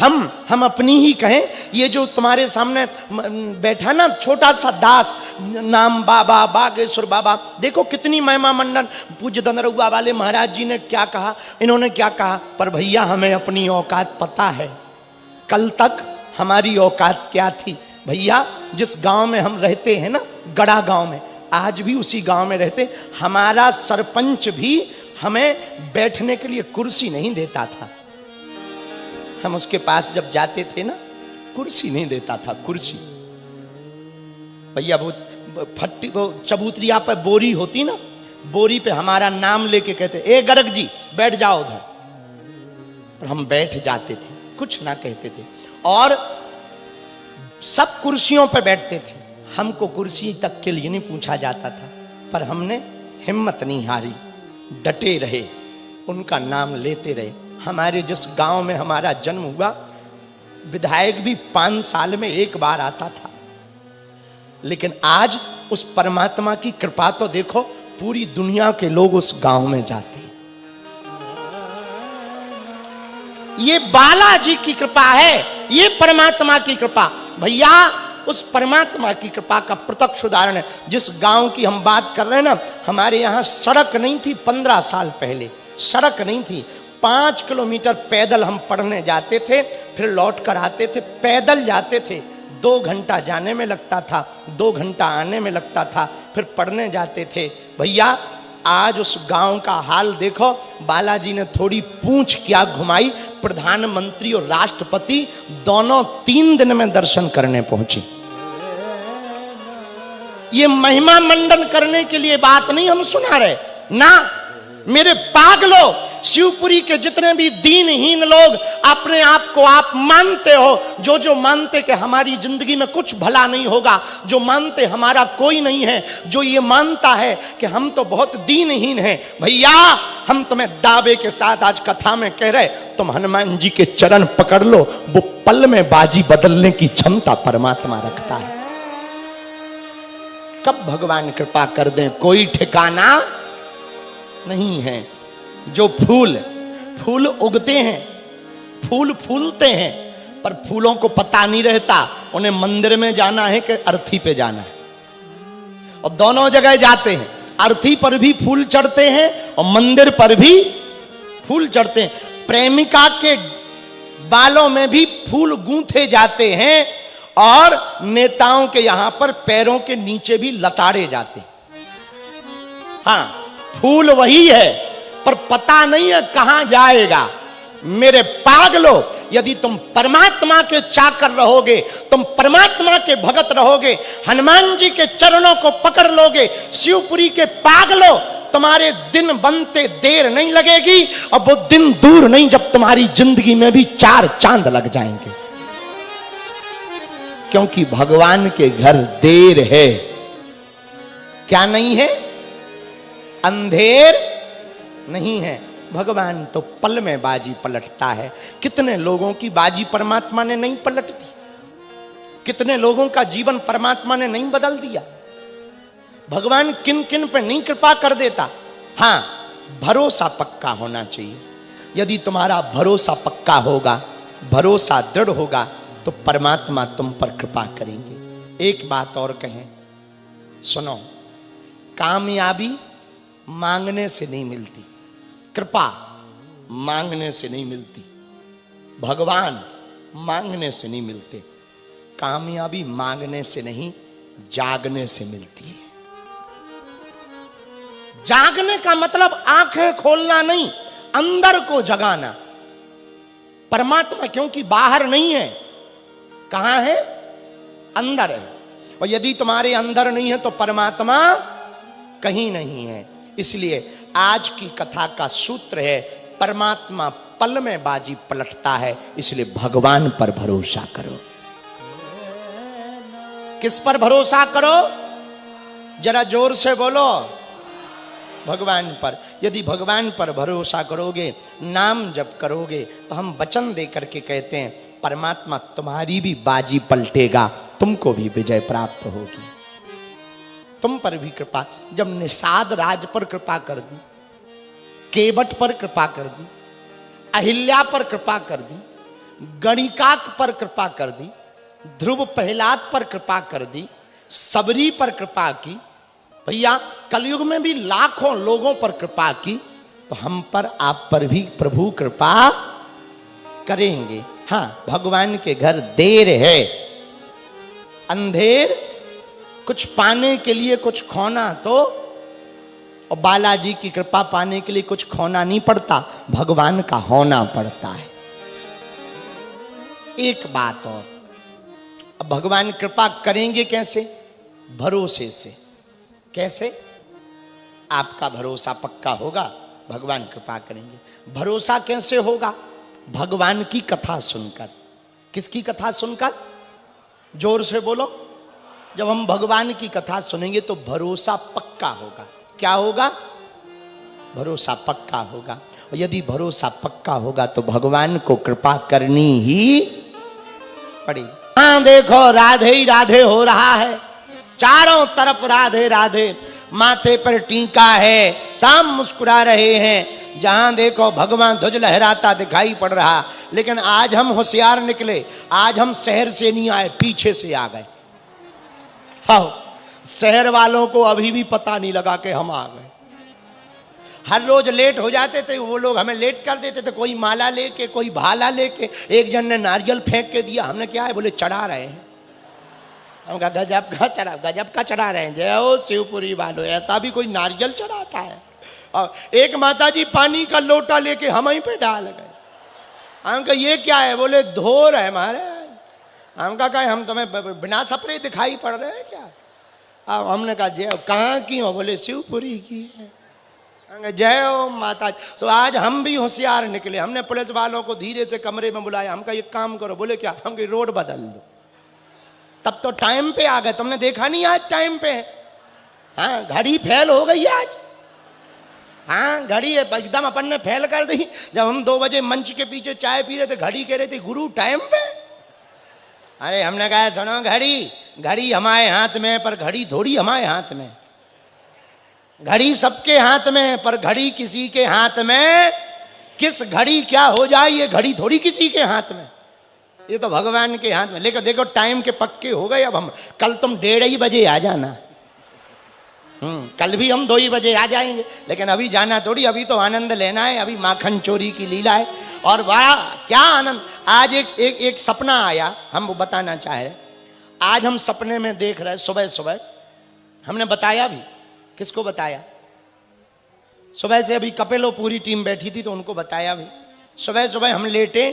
हम अपनी ही कहें। ये जो तुम्हारे सामने बैठा ना छोटा सा दास, नाम बाबा बागेश्वर बाबा, देखो कितनी महिमा मंडन। पूज्य दनरुआ वाले महाराज जी ने क्या कहा, इन्होंने क्या कहा, पर भैया हमें अपनी औकात पता है। कल तक हमारी औकात क्या थी भैया? जिस गांव में हम रहते हैं ना, गड़ा गांव में, आज भी उसी गांव में रहते, हमारा सरपंच भी हमें बैठने के लिए कुर्सी नहीं देता था। हम उसके पास जब जाते थे ना, कुर्सी नहीं देता था, कुर्सी। भैया वो फट्टी, वो चबूतरिया पर बोरी होती ना, बोरी पे हमारा नाम लेके कहते, ए गर्ग जी बैठ जाओ उधर, और हम बैठ जाते थे, कुछ ना कहते थे। और सब कुर्सियों पर बैठते थे, हमको कुर्सी तक के लिए नहीं पूछा जाता था, पर हमने हिम्मत नहीं हारी, डटे रहे, उनका नाम लेते रहे। हमारे जिस गांव में हमारा जन्म हुआ, विधायक भी 5 साल में एक बार आता था, लेकिन आज उस परमात्मा की कृपा तो देखो, पूरी दुनिया के लोग उस गांव में जाते हैं। ये बालाजी की कृपा है, ये परमात्मा की कृपा। भैया उस परमात्मा की कृपा का प्रत्यक्ष उदाहरण है। जिस गांव की हम बात कर रहे हैं ना, हमारे यहां सड़क नहीं थी 15 साल पहले, सड़क नहीं थी। 5 किलोमीटर पैदल हम पढ़ने जाते थे, फिर लौट कर आते थे, पैदल जाते थे। 2 घंटा जाने में लगता था, 2 घंटा आने में लगता था, फिर पढ़ने जाते थे। भैया आज उस गांव का हाल देखो। बालाजी ने थोड़ी पूंछ क्या घुमाई, प्रधानमंत्री और राष्ट्रपति दोनों 3 दिन में दर्शन करने पहुंचे। ये महिमा मंडन करने के लिए बात नहीं हम सुना रहे ना, मेरे पागलों। शिवपुरी के जितने भी दीनहीन लोग अपने आप को आप मानते हो, जो जो मानते कि हमारी जिंदगी में कुछ भला नहीं होगा, जो मानते हमारा कोई नहीं है, जो ये मानता है कि हम तो बहुत दीनहीन हैं, भैया हम तुम्हें दावे के साथ आज कथा में कह रहे, तुम हनुमान जी के चरण पकड़ लो, वो पल में बाजी बदलने की क्षमता परमात्मा रखता है। कब भगवान कृपा कर दें कोई ठिकाना नहीं है। जो फूल उगते हैं, फूल फूलते हैं, पर फूलों को पता नहीं रहता उन्हें मंदिर में जाना है कि अर्थी पे जाना है, और दोनों जगह जाते हैं। अर्थी पर भी फूल चढ़ते हैं और मंदिर पर भी फूल चढ़ते हैं। प्रेमिका के बालों में भी फूल गूंथे जाते हैं, और नेताओं के यहां पर पैरों के नीचे भी लताड़े जाते हैं। हाँ, फूल वही है, पर पता नहीं है कहां जाएगा। मेरे पागलों, यदि तुम परमात्मा के चाकर रहोगे, तुम परमात्मा के भगत रहोगे, हनुमान जी के चरणों को पकड़ लोगे, शिवपुरी के पागलों, तुम्हारे दिन बनते देर नहीं लगेगी, और वो दिन दूर नहीं जब तुम्हारी जिंदगी में भी 4 चांद लग जाएंगे। क्योंकि भगवान के घर देर है, क्या नहीं है? अंधेर नहीं है। भगवान तो पल में बाजी पलटता है। कितने लोगों की बाजी परमात्मा ने नहीं पलट दी, कितने लोगों का जीवन परमात्मा ने नहीं बदल दिया। भगवान किन किन पे नहीं कृपा कर देता। हां, भरोसा पक्का होना चाहिए। यदि तुम्हारा भरोसा पक्का होगा, भरोसा दृढ़ होगा, तो परमात्मा तुम पर कृपा करेंगे। एक बात और कहें, सुनो, कामयाबी मांगने से नहीं मिलती, कृपा मांगने से नहीं मिलती, भगवान मांगने से नहीं मिलते। कामयाबी मांगने से नहीं, जागने से मिलती है। जागने का मतलब आंखें खोलना नहीं, अंदर को जगाना। परमात्मा क्योंकि बाहर नहीं है, कहां है? अंदर है। और यदि तुम्हारे अंदर नहीं है तो परमात्मा कहीं नहीं है। इसलिए आज की कथा का सूत्र है, परमात्मा पल में बाजी पलटता है, इसलिए भगवान पर भरोसा करो। किस पर भरोसा करो? जरा जोर से बोलो, भगवान पर। यदि भगवान पर भरोसा करोगे, नाम जप करोगे, तो हम वचन दे करके कहते हैं, परमात्मा तुम्हारी भी बाजी पलटेगा, तुमको भी विजय प्राप्त होगी, तुम पर भी कृपा। जब निषाद राज पर कृपा कर दी, केवट पर कृपा कर दी, अहिल्या पर कृपा कर दी, गणिकाक पर कृपा कर दी, ध्रुव प्रहलाद पर कृपा कर दी, सबरी पर कृपा की, भैया कलयुग में भी लाखों लोगों पर कृपा की, तो हम पर आप पर भी प्रभु कृपा करेंगे। हाँ, भगवान के घर देर है, अंधेर, कुछ पाने के लिए कुछ खोना तो, और बालाजी की कृपा पाने के लिए कुछ खोना नहीं पड़ता, भगवान का होना पड़ता है। एक बात और, अब भगवान कृपा करेंगे कैसे? भरोसे से। कैसे? आपका भरोसा पक्का होगा, भगवान कृपा करेंगे। भरोसा कैसे होगा? भगवान की कथा सुनकर। किसकी कथा सुनकर? जोर से बोलो। जब हम भगवान की कथा सुनेंगे तो भरोसा पक्का होगा। क्या होगा? भरोसा पक्का होगा। और यदि भरोसा पक्का होगा तो भगवान को कृपा करनी ही पड़ेगी। हाँ देखो, राधे ही राधे हो रहा है, चारों तरफ राधे राधे, माथे पर टीका है, सब मुस्कुरा रहे हैं, जहां देखो भगवान ध्वज लहराता दिखाई पड़ रहा। लेकिन आज हम होशियार निकले, आज हम शहर से नहीं आए, पीछे से आ गए। हाँ, शहर वालों को अभी भी पता नहीं लगा कि हम आ गए। हर रोज लेट हो जाते थे वो लोग, हमें लेट कर देते थे, कोई माला लेके, कोई भाला लेके। एक जन ने नारियल फेंक के दिया, हमने क्या है, बोले चढ़ा रहे हैं। हम कहा गजब का चढ़ा, गजब का चढ़ा रहे हैं, जय हो शिवपुरी वालों, ऐसा भी कोई नारियल चढ़ाता है। और एक माताजी पानी का लोटा लेके हम ही पे डाल गए। हम कहा ये क्या है, बोले धोर है हमारे। हम कहा हम तुम्हें बिना सपरे दिखाई पड़ रहे हैं क्या? अब हमने कहा जय, कहाँ की हो? बोले शिवपुरी की है। जय हो माता। तो आज हम भी होशियार निकले, हमने पुलिस वालों को धीरे से कमरे में बुलाया। हम कहा ये काम करो। बोले क्या? हम कहा रोड बदल दो। तब तो टाइम पे आ गए, तुमने देखा नहीं आज टाइम पे? हाँ, घड़ी फेल हो गई आज। हाँ, घड़ी एकदम अपन ने फेल कर दी। जब हम 2 बजे मंच के पीछे चाय पी रहे थे, घड़ी कह रहे थे गुरु टाइम पे। अरे हमने कहा सुनो, घड़ी घड़ी हमारे हाथ में, पर घड़ी थोड़ी हमारे हाथ में। घड़ी सबके हाथ में, पर घड़ी किसी के हाथ में। किस घड़ी क्या हो जाए, ये घड़ी थोड़ी किसी के हाथ में, ये तो भगवान के हाथ में। लेकिन देखो टाइम के पक्के हो गए अब हम। कल तुम 1:30 बजे आ जाना। कल भी हम 2 ही बजे आ जाएंगे, लेकिन अभी जाना थोड़ी, अभी तो आनंद लेना है, अभी माखन चोरी की लीला है। और बड़ा क्या आनंद। आज एक सपना आया, हम वो बताना चाह रहे। आज हम सपने में देख रहे, सुबह सुबह हमने बताया भी। किसको बताया? सुबह से अभी कपिलो पूरी टीम बैठी थी तो उनको बताया भी। सुबह सुबह हम लेटे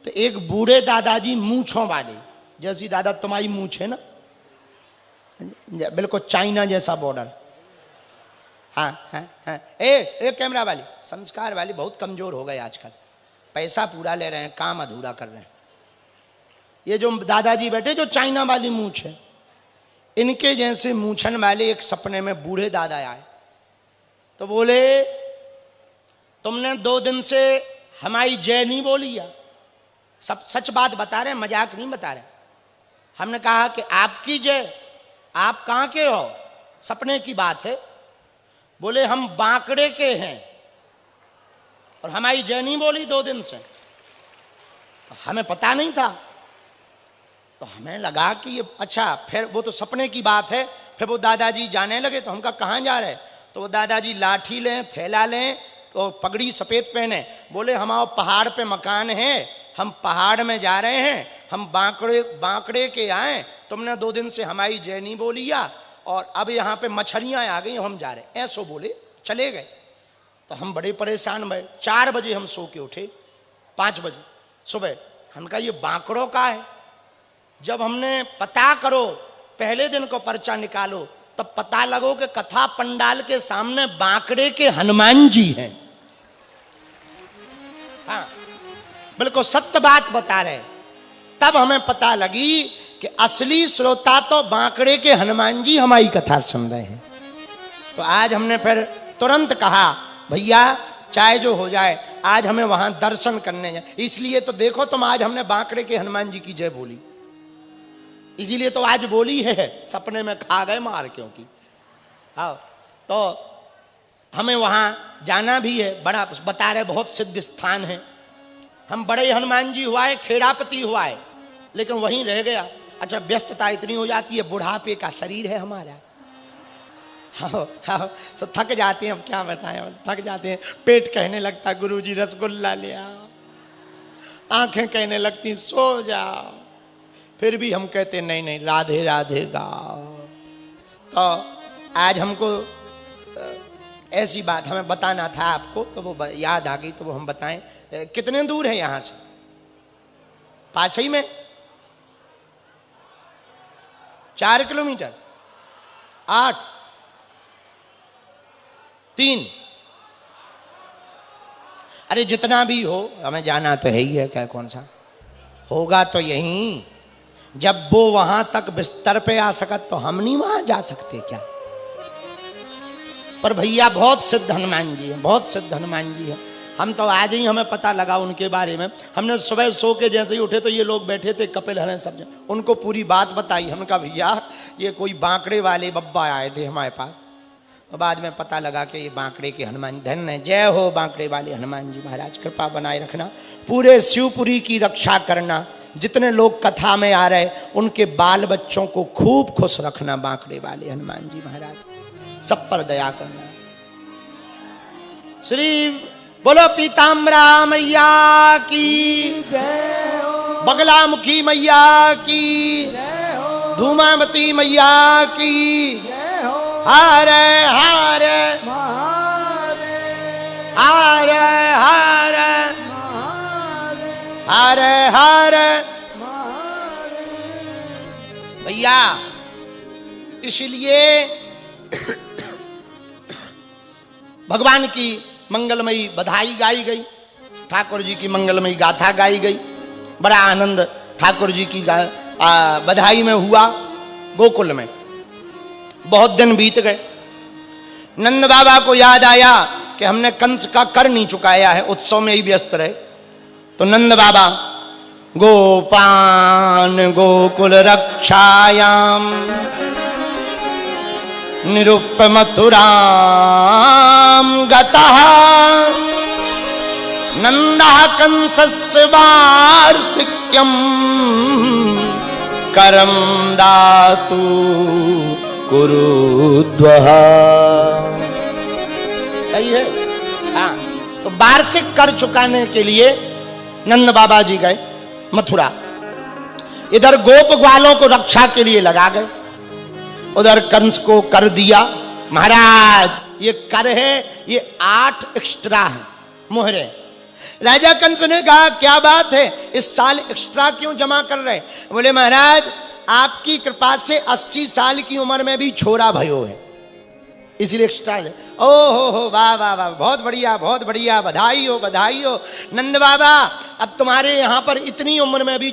तो एक बूढ़े दादाजी मूंछों वाले, जैसी दादा तुम्हारी मूंछ है ना, बिल्कुल चाइना जैसा बॉर्डर। हाँ हाँ हाँ, ए कैमरा वाली, संस्कार वाली बहुत कमजोर हो गए आजकल, पैसा पूरा ले रहे हैं, काम अधूरा कर रहे हैं। ये जो दादाजी बैठे, जो चाइना वाली मूंछ है, इनके जैसे मूंछन वाले एक सपने में बूढ़े दादा आए। तो बोले तुमने 2 दिन से हमारी जय नहीं बोली है। सब सच बात बता रहे हैं, मजाक नहीं बता रहे। हमने कहा कि आपकी जय, आप कहाँ के हो? सपने की बात है। बोले हम बांकड़े के हैं और हमारी जय नहीं बोली 2 दिन से। तो हमें पता नहीं था, तो हमें लगा कि ये अच्छा, फिर वो तो सपने की बात है। फिर वो दादाजी जाने लगे, तो हम कहा कहाँ जा रहे? तो वो दादाजी लाठी लें, थैला लें और पगड़ी सफेद पहने। बोले हमारे पहाड़ पे मकान है, हम पहाड़ में जा रहे हैं, हम बांकड़े के आए, तुमने 2 दिन से हमारी जय नहीं बोली या, और अब यहाँ पे मछलियाँ आ गई, हम जा रहे हैं, ऐसो बोले, चले गए। तो हम बड़े परेशान भये। 4 बजे हम सो के उठे, 5 बजे सुबह। हम कहा ये बांकड़ों का है। जब हमने पता करो, पहले दिन को पर्चा निकालो, तब पता लगो कि कथा पंडाल के सामने बांकड़े के हनुमान जी हैं। हाँ, बिल्कुल सत्य बात बता रहे। तब हमें पता लगी कि असली श्रोता तो बांकड़े के हनुमान जी हमारी कथा सुन रहे हैं। तो आज हमने फिर तुरंत कहा भैया चाहे जो हो जाए, आज हमें वहां दर्शन करने जाए। इसलिए तो देखो तुम, आज हमने बांकड़े के हनुमान जी की जय बोली, इसीलिए तो आज बोली है। सपने में खा गए मार, क्योंकि हाँ, तो हमें वहां जाना भी है। बड़ा बता रहे बहुत सिद्ध स्थान है। हम बड़े हनुमान जी हुआ है, खेड़ापति हुआ है, लेकिन वहीं रह गया। अच्छा, व्यस्तता इतनी हो जाती है, बुढ़ापे का शरीर है हमारा। हाँ हाँ, सब थक जाते हैं, अब क्या बताएं, थक जाते हैं। पेट कहने लगता गुरुजी रसगुल्ला ले आओ, आंखें कहने लगती सो जाओ, फिर भी हम कहते नहीं नहीं राधे राधे गाओ। तो आज हमको ऐसी बात हमें बताना था आपको, तो वो याद आ गई, तो वो हम बताएं। कितने दूर है यहां से? पास ही में 4 किलोमीटर, 8, 3। अरे जितना भी हो, हमें जाना तो है ही है, क्या कौन सा होगा तो यहीं। जब वो वहां तक बिस्तर पे आ सकत तो हम नहीं वहां जा सकते क्या? पर भैया बहुत सिद्ध हनुमान जी है, बहुत सिद्ध हनुमान जी है। हम तो आज ही हमें पता लगा उनके बारे में। हमने सुबह सो के जैसे ही उठे तो ये लोग बैठे थे, कपिल हरण सब, उनको पूरी बात बताई। हमने कहा भैया ये कोई बांकड़े वाले बब्बा आए थे हमारे पास, तो बाद में पता लगा कि ये बांकड़े के हनुमान। धन्य है, जय हो बांकड़े वाले हनुमान जी महाराज, कृपा बनाए रखना, पूरे शिवपुरी की रक्षा करना। जितने लोग कथा में आ रहे उनके बाल बच्चों को खूब खुश रखना, बांकड़े वाले हनुमान जी महाराज सब पर दया करना। श्री बोलो पीताम्बरा मैया की जय हो, बगलामुखी मैया की जय हो, धूमावती मैया की जय हो। हरे हरे हरे हरे हरे हरे भैया, इसलिए भगवान की मंगलमयी बधाई गाई गई, ठाकुर जी की मंगलमयी गाथा गाई गई। बड़ा आनंद ठाकुर जी की बधाई में हुआ। गोकुल में बहुत दिन बीत गए। नंद बाबा को याद आया कि हमने कंस का कर नहीं चुकाया है, उत्सव में ही व्यस्त रहे। तो नंद बाबा गोपान गोकुल रक्षायाम निरुप मथुराम गतः नंदः कंसस्य वार्षिक्यम करम दातु कुरुद्वः। सही है। हाँ, तो वार्षिक कर चुकाने के लिए नंद बाबा जी गए मथुरा। इधर गोप ग्वालों को रक्षा के लिए लगा गए, उधर कंस को कर दिया। महाराज ये कर है, ये 8 एक्स्ट्रा है, मोहरे। राजा कंस ने कहा क्या बात है, इस साल एक्स्ट्रा क्यों जमा कर रहे? बोले महाराज आपकी कृपा से 80 साल की उम्र में भी छोरा भयो है, इसलिए एक्स्ट्रा है। ओ हो वाह वाह वाह, बहुत बढ़िया बहुत बढ़िया, बधाई हो बधाई हो। नंद बाबा अब तुम्हारे यहां पर इतनी उम्र में भी